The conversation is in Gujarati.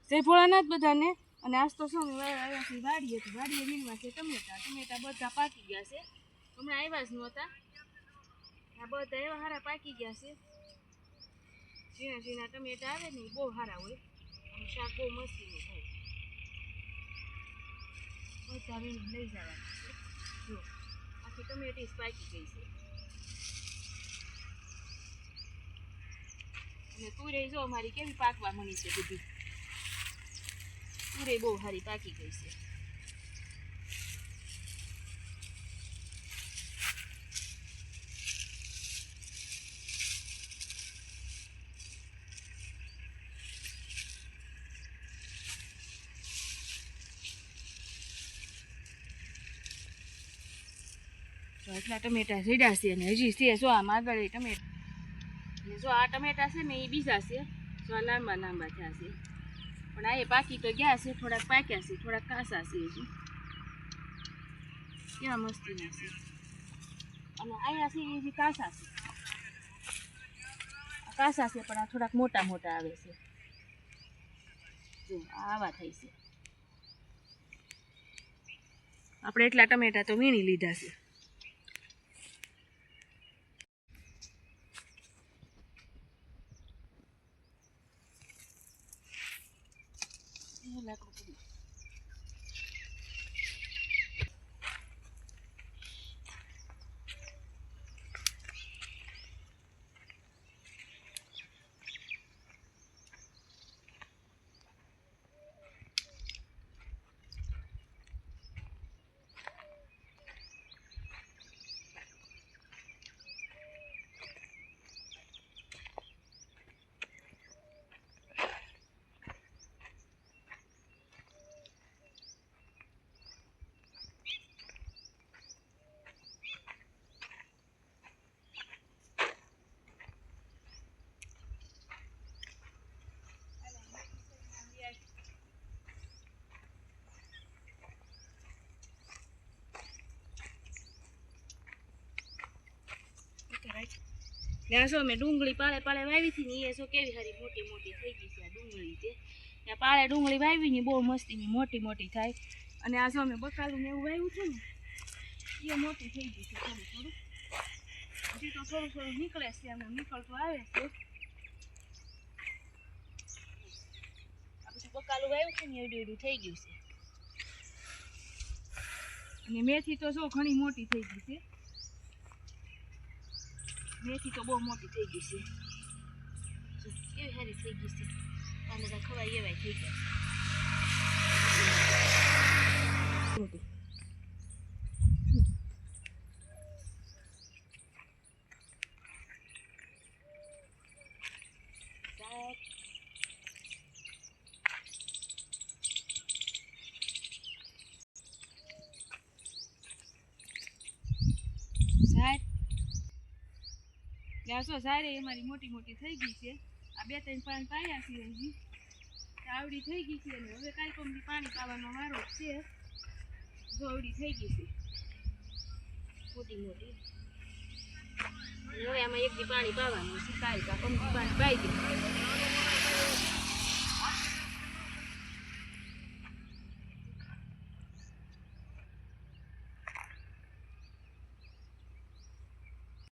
જય ભોળાનાથ બધાને. અને આજ તો શું આવ્યા છે વાડીએ, તો વાડીએ વીણવા છે ટમેટા. ટમેટા બધા પાકી ગયા છે, હમણાં આવ્યા જ નહોતા. આ બધા એવા સારા પાકી ગયા છે. ઝીણા ઝીણા ટમેટા આવે ને બહુ સારા હોય અને શાક બહુ મસ્તીનું થાય. બધા વીણી લઈ જવાના છે. જો આખી ટમેટી જ પાકી ગઈ છે. અને તુરે જો અમારી કેવી પાકવા મળી છે બધી. તુરે બહુ સારી પાકી ગઈ છે. એટલા ટમેટા ઝીડા છે અને હજી છે જો આમ આગળ ટમેટા. જો આ ટમેટા છે ને એ બીજા છે, જો આ લાંબા લાંબા થયા છે. પણ આ એ પાકી તો ગયા છે, થોડાક પાક્યા છે, થોડાક કાસા છે હજી. કેવા મસ્તીના છે. અને અહીંયા છે એ હજી કાસા છે. કાસા છે પણ આ થોડાક મોટા મોટા આવે છે. જો આવા થાય છે. આપણે એટલા ટમેટા તો વીણી લીધા છે. ત્યાં જો મેં ડુંગળી પાળે પાળે વાવી હતી ને એ જો કેવી સારી મોટી મોટી થઈ ગઈ છે આ ડુંગળી. તે ત્યાં પાળે ડુંગળી વાવી ને બહુ મસ્તીની મોટી મોટી થાય. અને આ જો મેં બકાલું ને એવું વાવ્યું છે ને એ મોટી થઈ ગઈ છે થોડું થોડું. હજી તો થોડું થોડું નીકળે છે, એમ નીકળતું આવે છે. આ બધું બકાલું વાવ્યું છે ને એવડું એવડું થઈ ગયું છે. અને મેથી તો જો ઘણી મોટી થઈ ગઈ છે. મેથી તો બહુ મોટી થઈ ગઈ છે. કેવી સારી થઈ ગઈ છે. ટામેટા ખવાય એવાય થઈ ગયા છે. ત્યાં જો સારી અમારી મોટી મોટી થઈ ગઈ છે. આ બે ત્રણ પાણી પાયા છે હજી આવડી થઈ ગઈ છે. અને હવે કાલકોમથી પાણી પાવાનો વારો છે. જો આવડી થઈ ગઈ છે મોટી મોટી. હવે આમાં એક દી પાણી પાવાનું છે. કાલકા કમથી પાણી પાઈ દે.